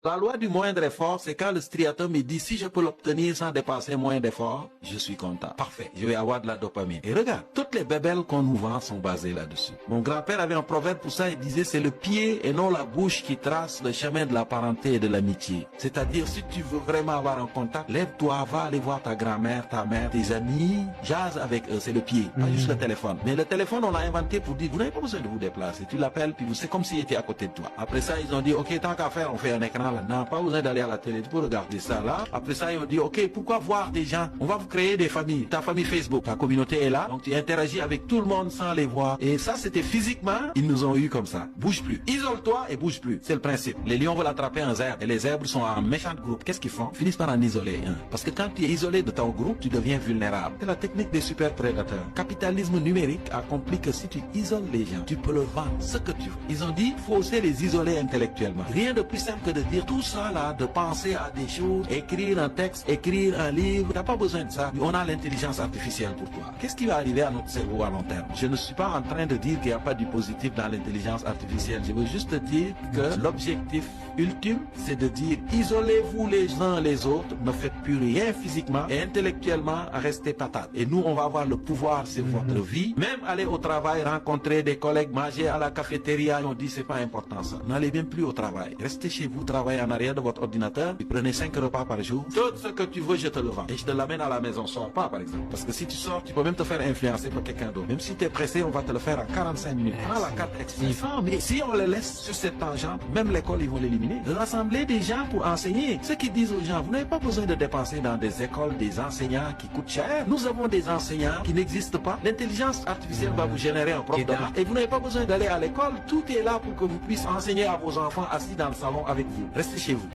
La loi du moindre effort, c'est quand le striatum me dit si je peux l'obtenir sans dépasser moins d'efforts, je suis content. Parfait, je vais avoir de la dopamine. Et regarde, toutes les bébelles qu'on nous vend sont basées là-dessus. Mon grand-père avait un proverbe pour ça, il disait c'est le pied et non la bouche qui trace le chemin de la parenté et de l'amitié. C'est-à-dire si tu veux vraiment avoir un contact, lève-toi, va aller voir ta grand-mère, ta mère, tes amis, jase avec eux, c'est le pied, pas juste le téléphone. Mais le téléphone, on l'a inventé pour dire, vous n'avez pas besoin de vous déplacer, tu l'appelles, puis c'est comme s'il était à côté de toi. Après ça, ils ont dit, ok, tant qu'à faire, on fait un écran là, non, pas besoin d'aller à la télé, tu peux regarder ça là. Après ça, ils ont dit, ok, pourquoi voir des gens? On va vous créer des familles, ta famille Facebook, ta communauté est là, donc tu interagis avec tout le monde sans les voir. Et ça, c'était physiquement, ils nous ont eu comme ça. Bouge plus, isole-toi et bouge plus, c'est le principe. Les lions veulent attraper un zèbre et les zèbres sont en méchant groupe. Qu'est-ce qu'ils font? Ils finissent par en isoler un. Parce que quand tu es isolé de ton groupe, tu deviens vulnérable. C'est la technique des super prédateurs. Capitalisme numérique accomplit que si tu isoles les gens, tu peux leur vendre ce que tu veux. Ils ont dit, faut aussi les isoler intellectuellement. Rien de plus simple que de dire tout ça là, de penser à des choses, écrire un texte, écrire un livre. T'as pas besoin de ça. On a l'intelligence artificielle pour toi. Qu'est-ce qui va arriver à notre cerveau à long terme? Je ne suis pas en train de dire qu'il n'y a pas du positif dans l'intelligence artificielle. Je veux juste te dire que l'objectif ultime, c'est de dire isolez-vous les uns les autres, ne faites plus rien physiquement et intellectuellement, restez patate. Et nous, on va avoir le pouvoir sur votre vie. Même aller au travail, rencontrer des collègues, manger à la cafétéria, on dit c'est pas important ça. N'allez même plus au travail. Restez chez vous, travaillez en arrière de votre ordinateur, puis prenez 5 repas par jour. Tout ce que tu veux, je te le vends. Et je te l'amène à la maison. Sors pas, par exemple. Parce que si tu sors, tu peux même te faire influencer par quelqu'un d'autre. Même si tu es pressé, on va te le faire en 45 minutes. Prends la carte express. Mais si on les laisse sur cette tangente, même l'école, ils vont l'éliminer. Rassembler des gens pour enseigner. Ceux qui disent aux gens, vous n'avez pas besoin de dépenser dans des écoles des enseignants qui coûtent cher. Nous avons des enseignants qui n'existent pas. L'intelligence artificielle va vous générer un prof de maths. Et vous n'avez pas besoin d'aller à l'école. Tout est là pour que vous puissiez enseigner à vos enfants assis dans le salon avec vous. Restez chez vous.